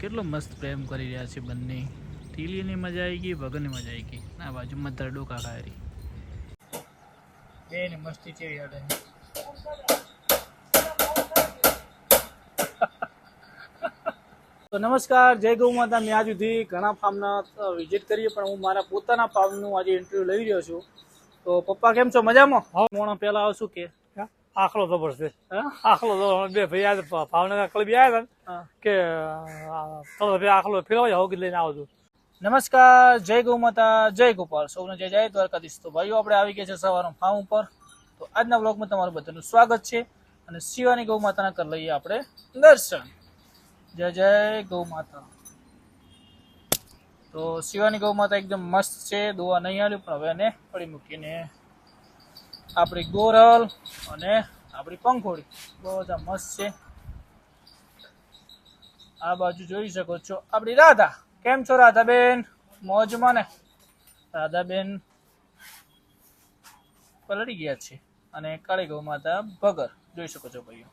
કેટલો મસ્ત પ્રેમ કરી રહ્યા છે બંને. ટીલીની મજા આવી ગઈ, ભગનની મજા આવી ગઈ. ના બાજુમાં તારે ડોકા ખાયરી બે ને મસ્તી છે યાર. તો નમસ્કાર, જય ગૌ માતા. મેં આજ સુધી ઘણા ફાર્મના વિઝિટ કરીએ, પણ હું મારા પોતાના ફાર્મનું આજે ઇન્ટરવ્યુ લઈ રહ્યો છું. તો પપ્પા કેમ છો? મજામાં? મોણો પહેલા આવશું કે આખલો જબરદસ્ત આખલો બે ભાઈ ભાવનગર ક્લબ આવ્યા હતા કે આખલો ફેરવા જાવ લઈને આવતું. નમસ્કાર, જય ગૌ માતા, જય ગોપાલ. સૌને જય જય દ્વારકાધીશ. તો ભાઈઓ, આપણે આવી ગયા છે સવારનો ફાર્મ ઉપર. તો આજના બ્લોગમાં તમારું બધાનું સ્વાગત છે. અને શિવાની ગૌ માતાના કરી લઈએ આપણે દર્શન. જય જય ગૌ માતા. તો શિવાની ગૌ માતા એકદમ મસ્ત છે. દોવા નહીં આવ્યું, પણ હવે એને પડી મૂકીને આપણી ગોરલ અને આપણી પંખોડી બધા મસ્ત છે. આ બાજુ જોઈ શકો છો આપણી રાધા. કેમ છો રાધાબેન? મોજમાં ને? રાધાબેન પલળી ગયા છે. અને કાળી ગૌ માતા ભગર જોઈ શકો છો ભાઈઓ.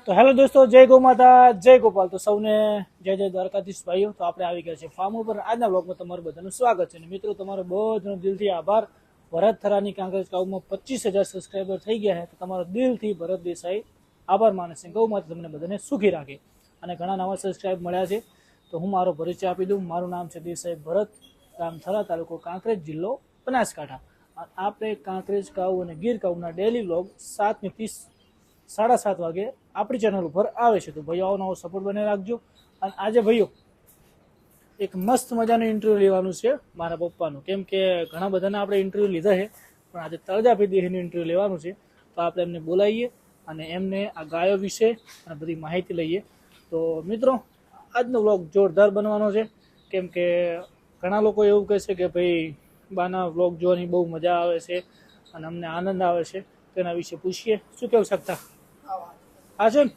તો હેલો દોસ્તો, જય ગૌ માતા, જય ગોપાલ. તો સૌને જય જય દ્વારકાધીશ ભાઈઓ. તો આપણે આવી ગયા છે ફાર્મ ઉપર. આજના બ્લોગમાં તમારું બધાનું સ્વાગત છે. અને મિત્રો, તમારો બધાનો દિલથી આભાર. ભરત થરાની કાંકરેજ કાઉમાં 25,000 સબસ્ક્રાઈબર થઈ ગયા છે. તો તમારો દિલથી ભરત દેસાઈ આભાર માને છે. ગૌ માતા તમને બધાને સુખી રાખે. અને ઘણા નવા સબસ્ક્રાઈબ મળ્યા છે. તો હું મારો પરિચય આપી દઉં. મારું નામ છે દેસાઈ ભરત, ગામ થરા, તાલુકો કાંકરેજ, જિલ્લો બનાસકાંઠા. આપણે કાંકરેજ કાઉ અને ગીર કાઉના ડેલી વ્લોગ 7:30 7:30 વાગે આપણી ચેનલ ઉપર આવે છે. તો ભાઈઓ, આવો નવો સપોર્ટ બને રાખજો. અને આજે ભાઈઓ એક મસ્ત મજાનું ઇન્ટરવ્યૂ લેવાનું છે મારા પપ્પાનું. કેમ કે ઘણા બધાના આપણે ઇન્ટરવ્યૂ લીધા છે, પણ આજે તળજાપી દેહીનું ઇન્ટરવ્યૂ લેવાનું છે. તો આપણે એમને બોલાવીએ અને એમને આ ગાયો વિશે અને બધી માહિતી લઈએ. તો મિત્રો, આજનો વ્લોગ જોરદાર બનવાનો છે. કેમ કે ઘણા લોકો એવું કહે છે કે ભાઈ બાના વ્લોગ જોવાની બહુ મજા આવે છે અને અમને આનંદ આવે છે. તેના વિશે પૂછીએ. શું કેવું શકતા? હા છે ને?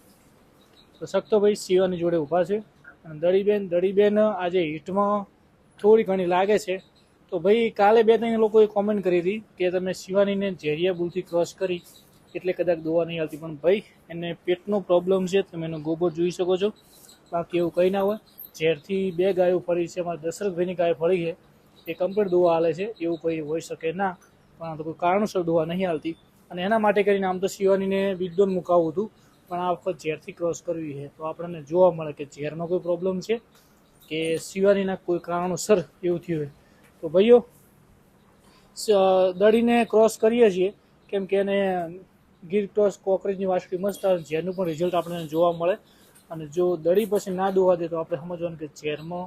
તો શકતો ભાઈ શિવાની જોડે ઊભા છે. અને દડીબેન આજે હિટમાં થોડી ઘણી લાગે છે. તો ભાઈ કાલે 2-3 લોકોએ કોમેન્ટ કરી હતી કે તમે શિવાનીને ઝેરિયા બુલથી ક્રોસ કરી એટલે કદાચ દોવા નહીં આવતી. પણ ભાઈ, એને પેટનો પ્રોબ્લેમ છે. તમે એનો ગોબર જોઈ શકો છો. બાકી એવું કંઈ ના હોય. ઝેરથી 2 ગાયો ફરી છે. અમારા દશરથભાઈની ગાય ફરી છે, એ કમ્પ્લીટ દોવા હાલે છે. એવું કંઈ હોઈ શકે ના, પણ તો કોઈ કારણસર દોવા નહીં હાલતી. અને એના માટે કરીને આમ તો શિવાનીને બિગડોન મુકાવવું હતું, પણ આ વખત ઝેરથી ક્રોસ કરવી છે. તો આપણને જોવા મળે કે ઝેરનો કોઈ પ્રોબ્લેમ છે કે શિવાનીના કોઈ કારણોસર એવું થયું હોય. તો ભાઈઓ, દડીને ક્રોસ કરીએ છીએ કેમ કે એને ગીર ક્રોસ કોકરેજની વાસળી મસ્ત આવે. ઝેરનું પણ રિઝલ્ટ આપણને જોવા મળે. અને જો દડી પછી ના દોવા દે તો આપણે સમજવાનું કે ઝેરમાં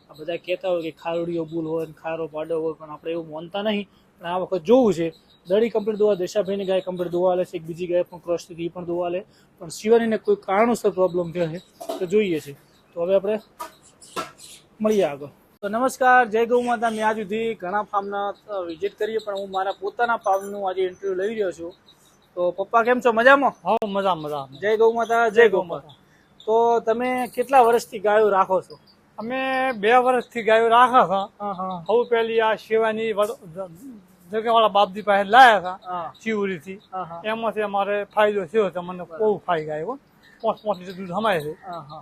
આ બધા કહેતા હોય કે ખારોડીઓ બુલ હોય ને ખારો પાડો હોય, પણ આપણે એવું માનતા નહીં. પણ આ વખત જોવું છે. દડી કમ્પ્લીટ દોવા, દેશાભાઈની ગાય કમ્પ્લીટ દોવા લે છે. એક બીજી ગાય પણ ક્રોસ થઈ એ પણ દોવા લે. પણ શિવાનીને કોઈ કારણોસર પ્રોબ્લેમ થયો છે તો જોઈએ છે. તો હવે આપણે મળીએ આગળ. તો નમસ્કાર, જય ગૌ માતા. મેં આજ સુધી ઘણા ફાર્મના વિઝિટ કરીએ, પણ હું મારા પોતાના ફાર્મનું આજે ઇન્ટરવ્યુ લઈ રહ્યો છું. તો પપ્પા કેમ છો? મજામાં? હા, મજા. જય ગૌ માતા, જય ગૌ માતા. તો તમે કેટલા વર્ષથી ગાયો રાખો છો? અમે 2 વર્ષથી ગાયો રાખા હતા. હા. હવે પેલી આ શિવાની જગ્યાવાળા બાપજી પાસે લાયા હતા હા. શિવરીથી. હા. એમાંથી અમારે ફાયદો થયો છે. મને બહુ ફાઈ ગાયો. 5 લીટર દૂધ હમાય છે. હા.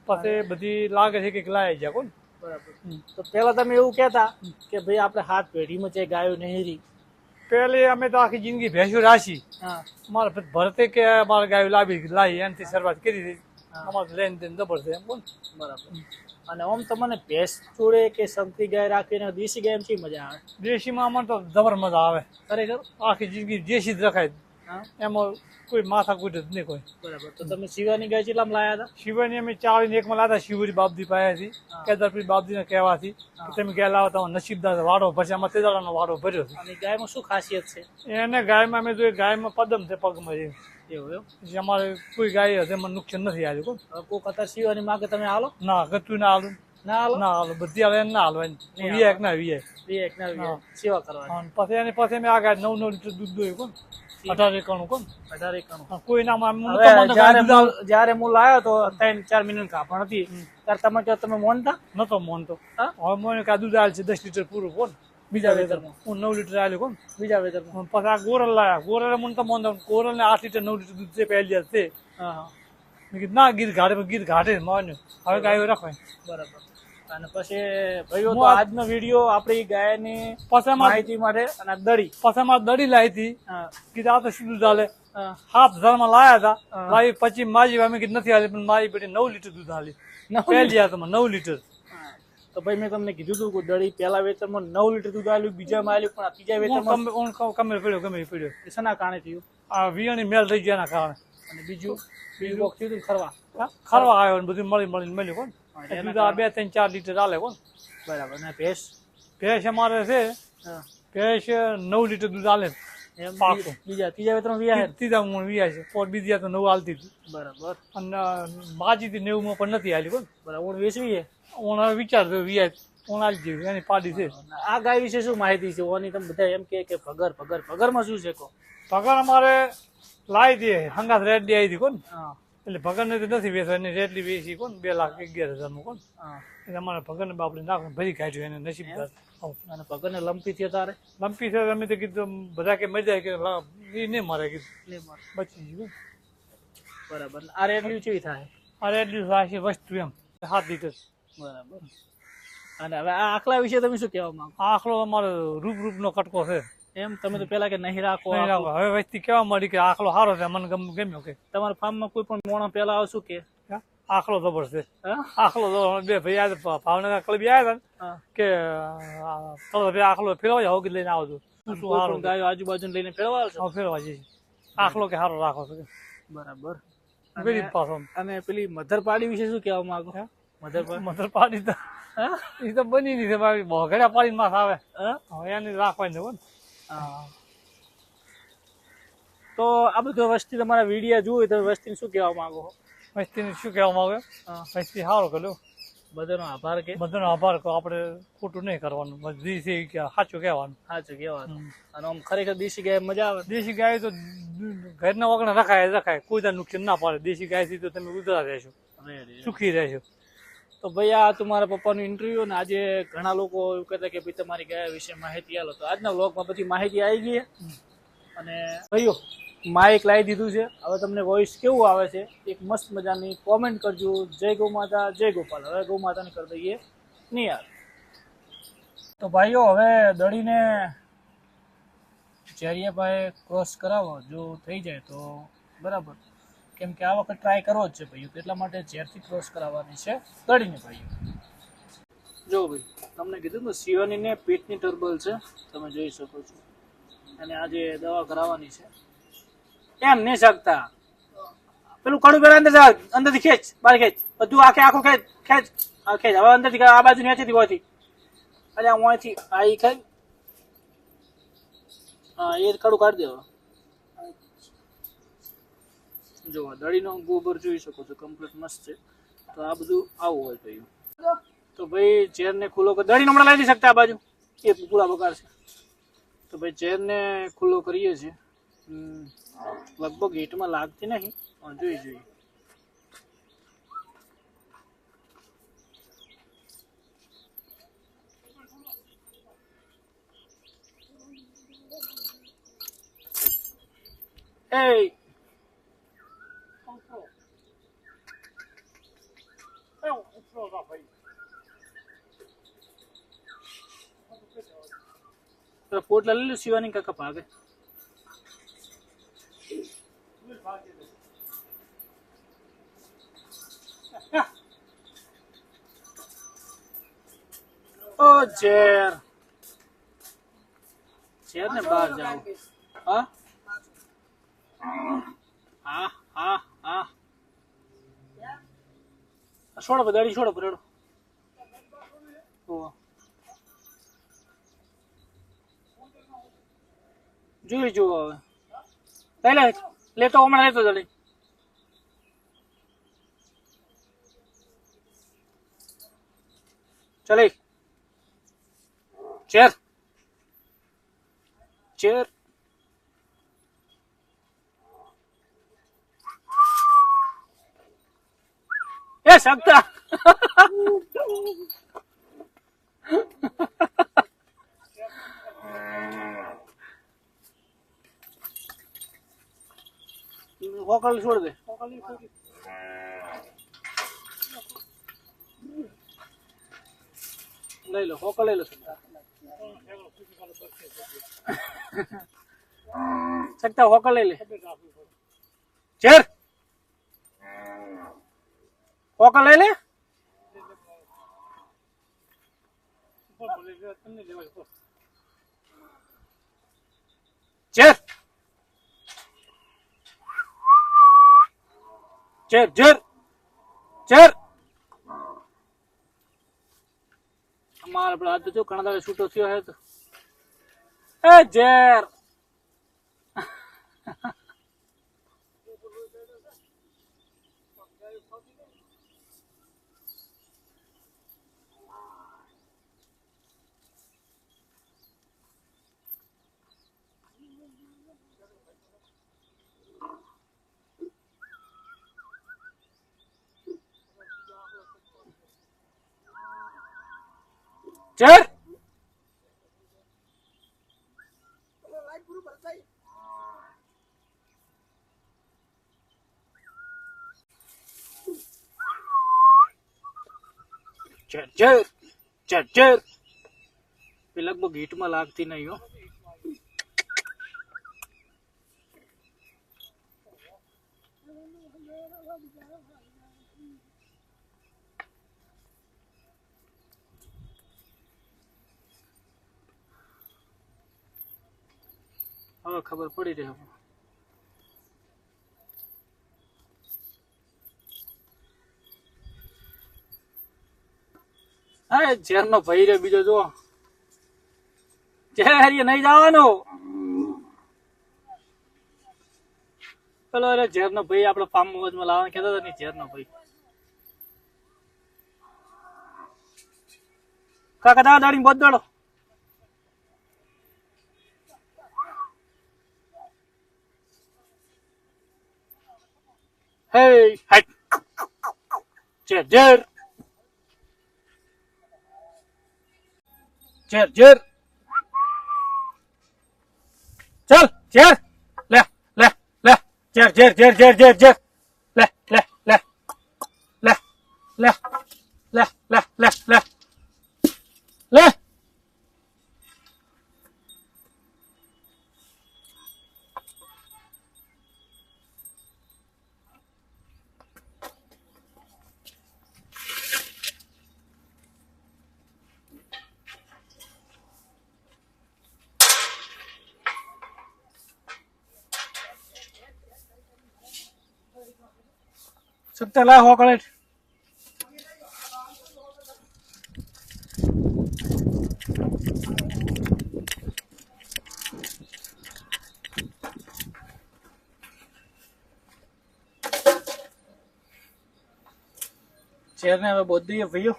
પછી બધી લાગે છે કે લાવી જાય કોણ. બરાબર. તો પેલા તમે એવું કહેતા કે ભાઈ આપણે 7 પેઢીમાં જે ગાયો નહીં રહી. પેલી અમે તો આખી જિંદગી ભેંસો રાખી. હા. મારે ભરતે કે અમારે ગાયો લાવી એનાથી શરૂઆત કરી હતી. અમારે લેનદેન જબરદસ્ત એમ કોણ. બરાબર. અને આમ તમને ભેંસ જોડે કે સંકરી ગાય રાખીને દેશી ગાય એમ શી મજા આવે? દેશીમાં અમારે તો જબર મજા આવે. ખરેખર? આખી જિંદગી દેશી જ રખાય. હા. એમાં કોઈ માથા કૂટ જ નહીં કોઈ. બરાબર. તો તમે શિવાની ગાય કેટલામાં લાયા હતા? શિવાની અમે 41 લાતા શિવરી બાપજી પાયાથી. કેદારપુરી બાપજીને કહેવાથી તમે ગયા લાવો તમારો નસીબદાર વાડો ભરશે. આમાં તેદાળાનો વાડો ભર્યો છે. અને ગાયમાં શું ખાસિયત છે? એને ગાયમાં અમે જોઈએ ગાયમાં પદમ છે પગમાં છે. એવું? પછી અમારે કોઈ ગાય હશે મને નુકસાન નથી આવ્યું કોઈ. કોઈ કતાર શિવાની માગે તમે હાલો? ના, ગતું ના હાલું. ના હાલો? ના હાલું. બધી હાલે ના હાલવાની. વીઆઈ ના વીઆઈ સેવા કરવાની. પછી એને પછી અમે આ ગાય 9 લીટર દૂધ દોયું કોણ. 18 એકણું કોણ. 18 એકણું. કોઈ ના જયારે હું લાયો તો 3-4 મિનિટ કાપણ હતી ત્યારે તમે કહો તમે મોનતા નતો મોનતો. હવે મને કા દૂધ આલ છે 10 લીટર પૂરું કોણ. બીજા વેતરમાં હું 9 લીટર આલ્યું કોણ. બીજા વેતરમાં પછી આ ગોરલ લાયા. ગોરલે મને તો મોન ગોરલ ને 8 લીટર 9 લીટર દૂધ છે પહેલી છે. હા. મેં કીધું ના ગીર ઘાટે ગીર ઘાટે માન્યું હવે ગાયો રાખવાય. બરાબર. અને પછી ભાઈઓ તો આજનો વિડીયો આપણી ગાયની પછી માહિતી માટે અને આ દડી અમારે દડી લાવી હતી. હા, કીધું આ તો શું દૂધ હાલે. હા, 7 હજારમાં લાયા હતા. હા. લાવી પછી માજી અમે કીધું નથી હાલી પણ મારી બેટી 9 લીટર દૂધ હાલી. પહેલી આ તમારે 9 લીટર. હા. તો ભાઈ મેં તમને કીધું હતું કે દડી પહેલા વેતરમાં 9 લીટર દૂધ આલ્યું, બીજામાં આલ્યું, પણ આ ત્રીજા વેતરમાં કમે પડ્યો એ શેના કારણે થયું? આ વિયાની મેલ થઈ ગયા કારણે. અને બીજું બોક થયું હતું ને ખરવા. ખરવા આવ્યો ને બધું મળીને મળ્યું કોણ. હા, એના દૂધ આ 2, 3, 4 લીટર હાલે કોણ. બરાબર. અને ભેંસ? ભેંસ અમારે છે, હા. ભેંસ 9 લીટર દૂધ હાલે. એમ પાકું. ત્રીજા વેતરમાં વિયા ત્રીજા હું વિયા છે, પોત બીજી તો 9 હાલતી હતી. બરાબર. અને માજી થી 90 માં પણ નથી હાલી કોણ. બરાબર. ઓણ વેચવી છે? ઓના વિચાર વિયા ઓન હાલી જેવી એની પાડી છે. આ ગાય વિશે શું માહિતી છે? ઓની તમે બધા એમ કે ભગરમાં શું છે કહો? પગાર અમારે લાવી દે હંગાત રેડલી આવી હતી કોણ. હા, એટલે ભગર ને તો નથી વેચવા એની રેડલી વેચી કોણ 2,11,000 નું કોણ. હા. એટલે અમારે ભગર ને બાપડે નાખ ભરી કાઢ્યું એને નસીબદાર. અને ભગરને લંપી થયો તારે? લંપી છે અમે તો કીધું બધા કે મજા કે એ નહીં મારે કીધું લે માર. બચી ગયું. બરાબર. આ રેડલી કેવી થાય? આ રેડલી રાશી વસ્તુ એમ 7 લીટર. બરાબર. અને હવે આ આખલા વિશે તમે શું કહેવા માંગો? આ આખલો અમારો રૂપ નો કટકો છે. એમ તમે તો પેલા કે નહીં રાખો. નહીં રાખો. હવે વસ્તી કેવા મળી કે આખલો સારો છે મને ગમ્યો કે તમારા ફાર્મમાં કોઈ પણ મોણો પેલા આવશું કે? આખલો જબર છે. હા? આખલો બે ભાઈ આજે ભાવનગર ક્લબી આવ્યા હતા હા. ને કે ચલો ભાઈ આખલો ફેરવા હોગી લઈને આવજો શું કોઈ સારું પણ ગાયો આજુબાજુ લઈને ફેરવા આવશો? ફેરવા જઈએ આખલો કે સારો રાખો છો બરાબર. ગરીબ પાછો અને પેલી મધર પાડી વિશે શું કહેવા માંગો? મધર પાડી તો હા? એ તો બની નહીં છે મારી ભોગડ્યા પાડીને માસ આવે હા? હવે એની રાખવાની હોય ને. હા. તો આ બધું વસ્તી તમારા વિડીયો જોયું તો વસ્તીને શું કહેવા માંગો? વસ્તીને શું કહેવા માંગે હા. વસ્તી સારો કર્યો બધાનો આભાર કે? બધાનો આભાર કહો આપણે ખોટું નહીં કરવાનું બધી છે કે સાચું કહેવાનું. સાચું કહેવાનું. અને આમ ખરેખર દેશી ગાય મજા આવે? દેશી ગાય તો ઘરના વગર રખાય કોઈ ત્યાં નુકસાન ના પડે. દેશી ગાયથી તો તમે ઉતરા રહેશો, સુખી રહેશો. તો ભાઈ આ તમારા પપ્પાનું ઇન્ટરવ્યુ ને આજે ઘણા લોકો એવું કહેતા કે ભાઈ તમારી ગાય વિશે માહિતી આલો. તો આજના વ્લોગમાં બધી માહિતી આવી ગઈ. અને ભાઈઓ માઇક લાવી દીધું છે. હવે તમને વોઇસ કેવું આવે છે એક મસ્ત મજાની કોમેન્ટ કરજો. જય ગૌ માતા, જય ગોપાલ. હવે ગૌ માતાને કરી દઈએ નિહાર. તો ભાઈઓ હવે દડીને ચેરિયાભાઈ ક્રોસ કરાવો જો થઈ જાય તો બરાબર, કેમ કે આ વખત ટ્રાય કરવો જ છે ભાઈઓ. એટલા માટે ઝેરથી ક્રોસ કરાવવાની છે દડીને ભાઈઓ. જો ભાઈ તમને કીધું ને શિવાની ને પેટની ટર્બલ છે, તમે જોઈ શકો છો. અને આજે દવા કરાવવાની છે. એમ નહીં શકતા પેલું કડું પેલા અંદર જા, અંદરથી ખેંચ, બહાર ખેંચ, બધું આખું ખેંચ ખેંચ. આ ખેંચ હવે અંદરથી આ બાજુ નેચેથી હોયથી અરે અહીંથી આ ઈ ખેંચ. હા એ કડું કાઢી દેવા. જો દડીનો ગોબર જોઈ શકો છો કમ્પ્લીટ મસ્ત છે. તો આ બધું આવું હોય ભાઈ. તો ભાઈ ચેરને ખુલ્લો દડીનો હમણાં લઈ શકતા આ બાજુ એ પૂરા બગાડ છે. તો ભાઈ ચેરને ખુલ્લો કરીએ છીએ. લગભગ હીટમાં લાગતી નહીં પણ જોઈએ. Hey! પોટલા લઈ લો શિવાની કાકા ભાગે. ઓ ઝેર ને બહાર જાઓ. હા હા હા હા છોડો દાડી છોડો રેડો. જોઈ જુઓ હવે પહેલે લેતો હમણાં લેતો જલ્દી. ચલે ચેર ચેર એ શકતા હોકલ છોડ દે. લઈ લો હોકલ લઈ લો સકતા હોકલ લઈ લે ચેર હોકલ લઈ લે ચેર ચેર ચેર ચેર અમારે પેલા તો જો ઘણા દાડે છૂટો થયો હે તો એ ઝેર ચેર ચેર ચેર ચેર એ લગભગ હીટમાં લાગતી નહીં હો હવે ખબર પડી રહી અરે ઝેર નો ભાઈ રે બીજો જો ઝેર નહીં જવાનું પેલો અરે ઝેર નો ભાઈ આપડે ફાર્મ મગજમાં લાવવાનું કહેતો હતો ને ઝેર નો ભાઈ કાકા દાડી બધ દોડો Hey, hey, Jer, Jer, Jer, Jer, चल, Jer, ले, ले, ले, Jer, Jer, Jer, Jer, Jer, Jer, ले, ले, ले, ले, ले, ले, ले, ले, ले, ले. सकता ला हो कलेट चेर ने હવે બોધી ભઈઓ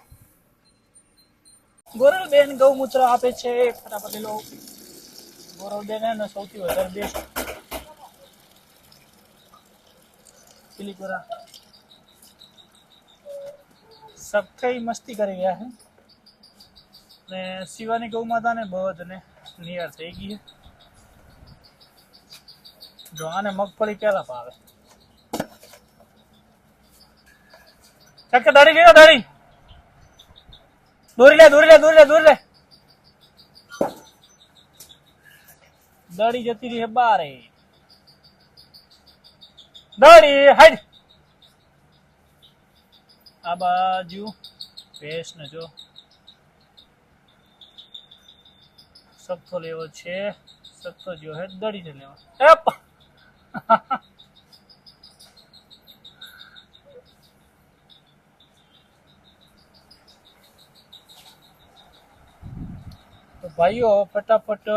ગોરલબેન ગૌમૂત્ર આપે છે ફટાફટ લો ગોરલબેન ને સૌથી વધારે બેસ્ટ સિલિકોરા सब कई मस्ती कर गया है ने शिवानी गौ माता ने बहुत ने नियर થઈ ગઈ है जो आने मगफली पहला पावे चक्कर दाढ़ी ले दाढ़ी दूर ले दूर ले दूर ले दूर ले दाढ़ी जती रही है बारे दाढ़ी हट आ बाजू पेस्ट ने जो सब तो लेवो छे सब तो जो है दड़ी ने लेवा तो भाईओ फटाफट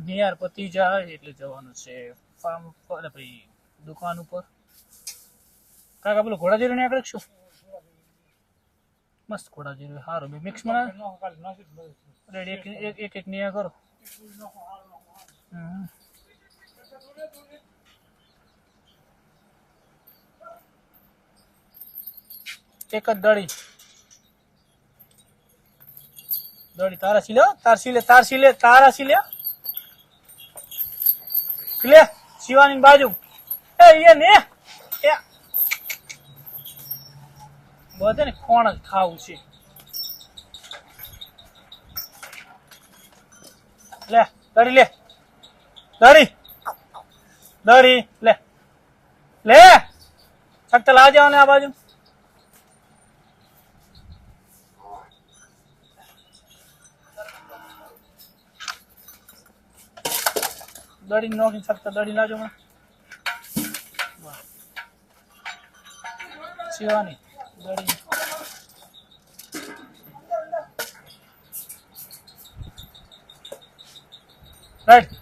नियर पति जाए એટલે જવાનું છે ફાર્મ પર ભાઈ દુકાન ઉપર કાકા બોલો ઘોડા જેરો ને આગળ શું मस्त घोड़ा जीरो हारो भी मिक्स में रेडी एक एक निया करो एक दड़ी दड़ी तारा सिले तार सिले तार सिले तारा सिले सिले शिवानी बाजू ए ये ने બધે ને કોણ જ ખાવું છે લે દડી લે દડી દડી લે લે સખ્ત લાવજે આને આ બાજુ દડી નોખી સખ્ત દડી લાવજો હમણાં શિવાની દડી રાઈટ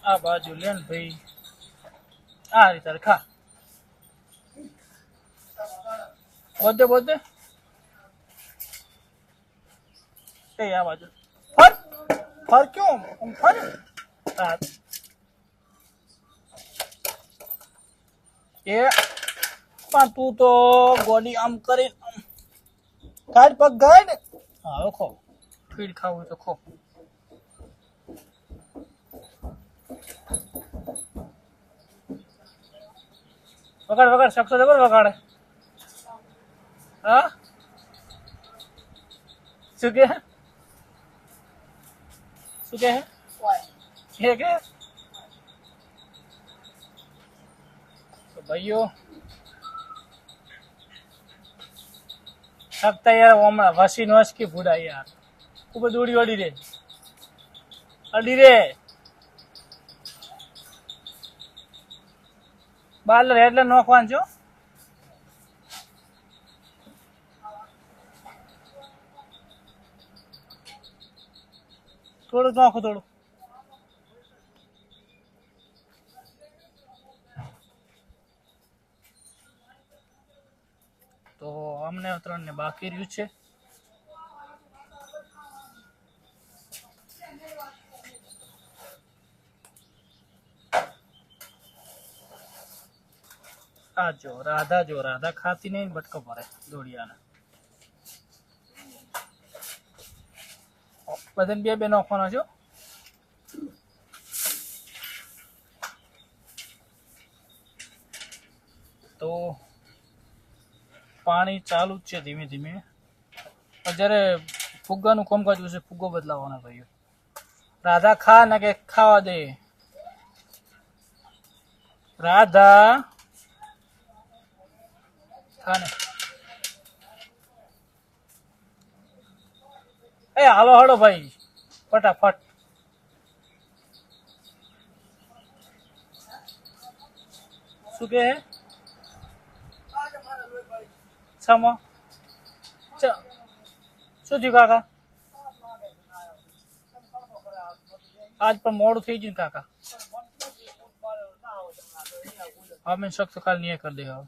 આ બાજુ લે ને ભાઈ આ રીતે ખા બોધે બોધે એ આ બાજુ ફર ફર ક્यों ફર હા એ પણ તું તો ગોડી આમ કરી ગાડ પગ ગાડ હા ખો ફીડ ખાવું તો ખો વગાડ વગાડ શકશો જબર વગાડે હા શું કે શું કે કે તો ભાઈઓ શકતા યાર હમણાં વસી નો કે ભૂડા યાર ખૂબ જ ઉડી અડી રે બાર એટલે નોખવાનું છો થોડું નોખો થોડું તો અમને 3 ને બાકી રહ્યું છે આ જો રાધા ખાતી નહીં બટકો ભરે દોડિયાને બધાને બે નોખવાનો છો તો પાણી ચાલુ જ છે ધીમે ધીમે જ્યારે ફુગ્ગાનું કામકાજ છે ફુગ્ગો બદલાવાનો ભાઈઓ રાધા ખા ના કે ખાવા દે રાધા ખાને એ હાલો હાલો ભાઈ ફટાફટ શું કે સમો શું થયું કાકા આજ પણ મોડું થઈ ગયું કાકા અમે શક્ત કાલ નહીં કરી દે હવે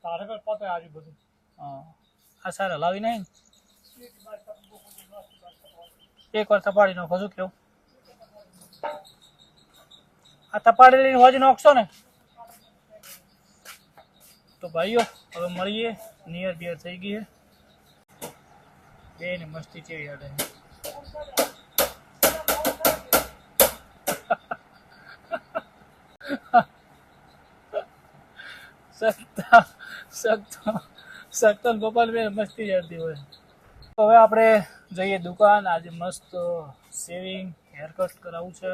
તારે કઈ પતે આજે બધું હા આ સારા લાવી નહીં એક વાર તપાડી નાખો શું કેવું આ તપાડી લઈને હોજ નોખશો ને તો ભાઈઓ હવે મળીએ નિયર બિયર થઈ ગઈ છે બે ને મસ્તી કેવી યાદ સત્તન ગોપાલ બે મસ્તી જતી હોય તો હવે આપણે જઈએ દુકાન આજે મસ્ત શેવિંગ હેરકટ કરાવવું છે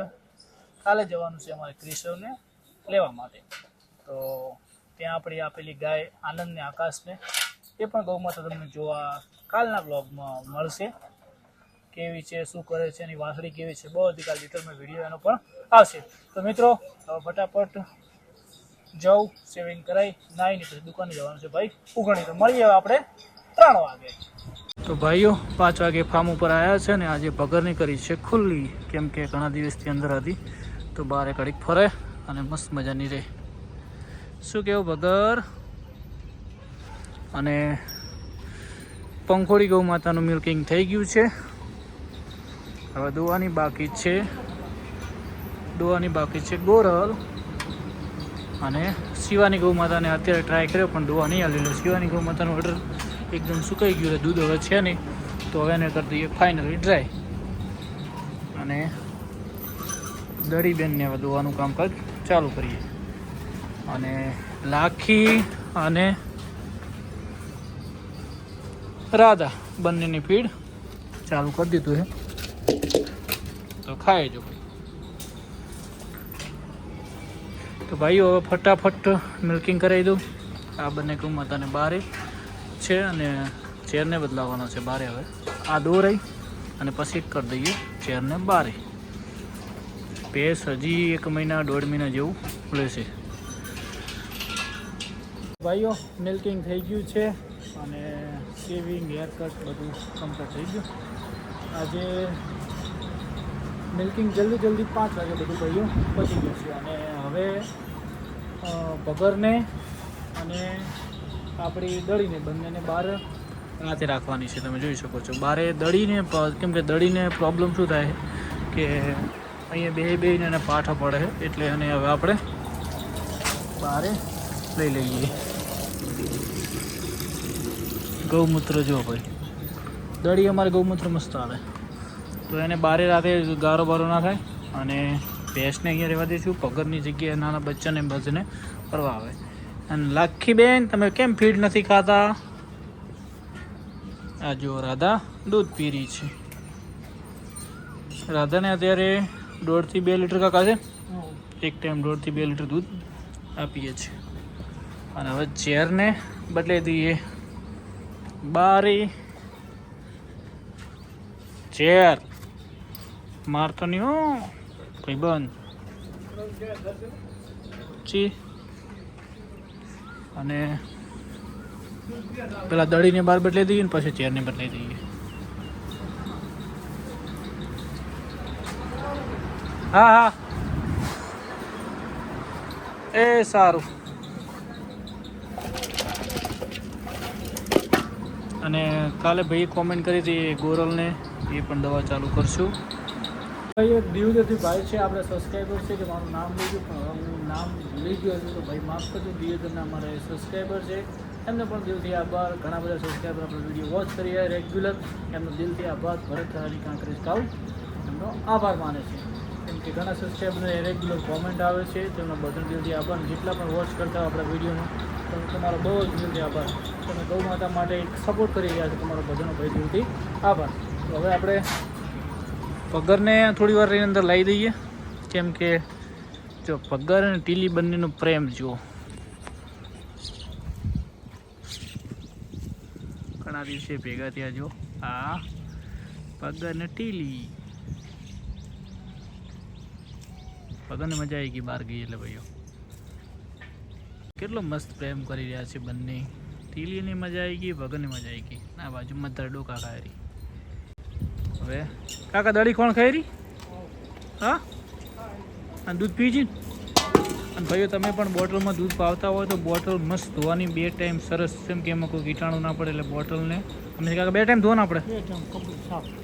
કાલે જવાનું છે અમારે ક્રિશવને લેવા માટે તો ત્યાં આપણી આપેલી ગાય આનંદ ને આકાશને એ પણ ગૌમાતા તમને જોવા કાલના બ્લોગમાં મળશે કેવી છે શું કરે છે એની વાસળી કેવી છે બધી કાલ ડિટેલમાં વિડીયો એનો પણ આવશે તો મિત્રો હવે ફટાફટ જાઉં શેવિંગ કરાવી નાહીને પછી દુકાને જવાનું છે ભાઈ ઉઘણી તો મળીએ આપણે 3 વાગે તો ભાઈઓ 5 વાગે ફાર્મ ઉપર આવ્યા છે ને આજે પગરની કરી છે ખુલ્લી કેમ કે ઘણા દિવસથી અંદર હતી તો બારે ઘડીક ફરે અને મસ્ત મજાની રહે શું કેવું બગર અને પંખોડી ગૌ માતાનું મિલ્કિંગ થઈ ગયું છે હવે દોવાની બાકી છે ગોરલ અને શિવાની ગૌ માતાને અત્યારે ટ્રાય કર્યો પણ દોવા નહીં આવેલો શિવાની ગૌ માતાનો ઓર્ડર એકદમ સુકાઈ ગયું દૂધ હવે છે નહીં તો હવે એને કરી દઈએ ફાઇનલી ડ્રાય અને દડીબેનને હવે દોવાનું કામકાજ ચાલુ કરીએ અને લાખી અને રાધા બંનેની ફીડ ચાલુ કરી દીધું છે તો ખાઈ જો. તો ભાઈઓ હવે ફટાફટ મિલ્કિંગ કરાવી દઉં. આ બંને ગૌ માતાને બારે છે અને ચેરને બદલાવવાનો છે બારે. હવે આ દોરાઈ અને પછી કરી દઈએ ચેરને બારે. ભેંસ હજી 1 મહિના 1.5 મહિના જેવું લેશે. ભાઈઓ મિલ્કિંગ થઈ ગયું છે અને શેવિંગ હેરકટ બધું કમ્પ્લીટ થઈ ગયું. આજે મિલ્કિંગ જલ્દી 5 વાગે બધું ભાઈઓ પતી ગયું છે. અને હવે ભગરને અને આપણી દળીને બંનેને બહાર રાતે રાખવાની છે. તમે જોઈ શકો છો બારે દળીને, કેમ કે દળીને પ્રોબ્લેમ શું થાય કે અહીંયા બેને એને પાઠા પડે છે, એટલે એને હવે આપણે બારે લઈ લઈએ. ગૌમૂત્ર જો ભાઈ, દળી અમારે ગૌમૂત્ર મસ્ત આવે, તો એને બારે રાતે ગારો બારો ના થાય. અને ભેંસને અહીંયા રહેવા દઈશું. પગરની જગ્યાએ નાના બચ્ચાને બધાને ફરવા આવે. અને લાખી બેન, તમે કેમ ફીડ નથી ખાતા? આ જો રાધા દૂધ પી રહી છે. રાધાને અત્યારે 1.5 થી 2 લીટર કાકા છે. એક ટાઈમ 1.5 થી 2 લીટર દૂધ આપીએ છીએ. અને હવે ચેરને બદલાઈ દઈએ બારી. ચેર મારતો નહીં હો ભાઈ બંધ ચી. અને પેલા દળીને બહાર બદલાઈ દઈએ ને પછી ચેરને બદલાઈ દઈએ. હા એ સારું. અને કાલે ભાઈ કોમેન્ટ કરી હતી ગોરલને, એ પણ દવા ચાલુ કરશું. ભાઈ એક દિયોદરથી ભાઈ છે, આપણે સબસ્ક્રાઈબર છે, કે મારું નામ લઈ ગયું પણ હવે હું નામ ભૂલી ગયો છું, તો ભાઈ માફ કરજો. દિયોદરના અમારા સબસ્ક્રાઈબર છે, એમને પણ દિલથી આભાર. ઘણા બધા સબસ્ક્રાઈબર આપણે વિડીયો વોચ કરી રહ્યા રેગ્યુલર, એમનો દિલથી આભાર. ભરત થરાની કાંકરેજ કાઉ એમનો આભાર માને છે, કેમ કે ઘણા સબસ્ક્રાઈબરને રેગ્યુલર કોમેન્ટ આવે છે, તેમનો બધો દિલથી આભાર. જેટલા પણ વોચ કરતા આપણા વિડીયોનો તમારો બહુ જ દિલથી આભાર. તમે ગૌ માતા માટે એક સપોર્ટ કરી રહ્યા છો, તમારો બધાનો ભાઈ દિલથી આભાર. તો હવે આપણે પગરને થોડી વાર એની અંદર લાવી દઈએ, કેમ કે જો પગર અને ટીલી બંનેનો પ્રેમ જુઓ. ઘણા દિવસે ભેગા થયા જો આ પગર ને ટીલી. પગરને મજા આવી ગઈ બહાર ગઈ એટલે ભાઈઓ. કેટલો મસ્ત પ્રેમ કરી રહ્યા છે બંને. ટીલીની મજા આવી ગઈ, પગરની મજા આવી ગઈ. આ બાજુ મધર ડોકા ખાઈ રહી. હવે કાકા દળી કોણ ખાઈ રહી? હા, અને દૂધ પીજી. અને ભાઈઓ તમે પણ બોટલમાં દૂધ પાવતા હોય તો બોટલ મસ્ત ધોવાની 2 ટાઈમ સરસ, જેમ કે એમાં કોઈ કીટાણુ ના પડે. એટલે બોટલને અમે કાકા 2 ટાઈમ ધોવાના આપણે.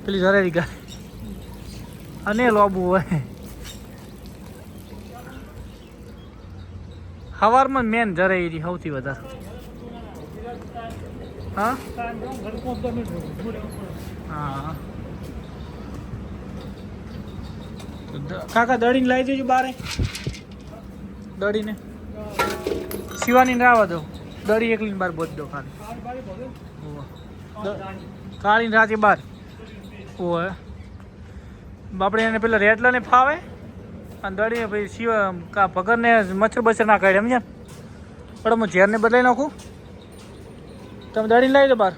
પેલી જરેરી ગાય અને લોબુ હોય. સવારમાં મેન જરેરી સૌથી વધારે. હા હા કાકા દળીને લાવી દેજો બારે. દળીને શિવાની રાવા દો, દળી એકલીને બાર બોધ દો ખાલી. કાળીને રાતે બાર ઓય આપણે એને પેલા રેટલાને ફાવે અને દળીને પછી શિવા પગરને મચ્છર બચ્છર ના કાઢે સમજ્યા. પણ હું ઝેરને બદલાઈ નાખું. તમે દળીને લાવી દો બાર.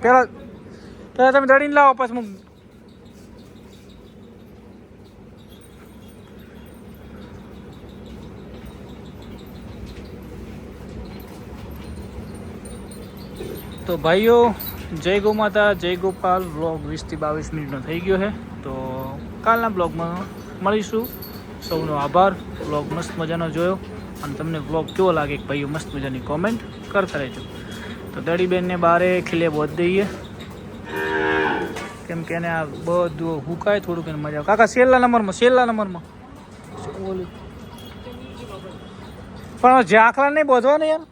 પેલા તમે દળીને લાવો પછી હું. તો ભાઈઓ જય ગૌ માતા, જય ગોપાલ. વ્લોગ 20 થી 22 મિનિટનો થઈ ગયો છે. તો કાલના બ્લોગમાં મળીશું. સૌનો આભાર. વ્લોગ મસ્ત મજાનો જોયો અને તમને વ્લોગ કેવો લાગે ભાઈઓ મસ્ત મજાની કોમેન્ટ કરતા રહેજો. તો દડીબેનને બારે ખીલે બોધ દઈએ, કેમ કે એને આ બધું હુકાય થોડુંક એને મજા આવે. કાકા છેલ્લા નંબરમાં ઓલું પણ ઝાંખલા નહીં બોધવા ને યાર,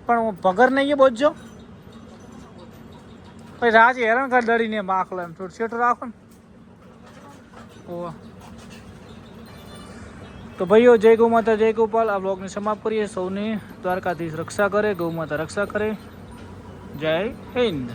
પણ પગર નહીં એ બોધજો. પછી રાજ હેરાન કર દડીને આખલા એમ થોડું સેટું રાખો ને. ઓહ તો ભાઈઓ જય ગૌ માતા, જય ગોપાલ. આ બ્લોગને સમાપ્ત કરીએ. સૌને દ્વારકાધીશ રક્ષા કરે, ગૌ માતા રક્ષા કરે. જય હિન્દ.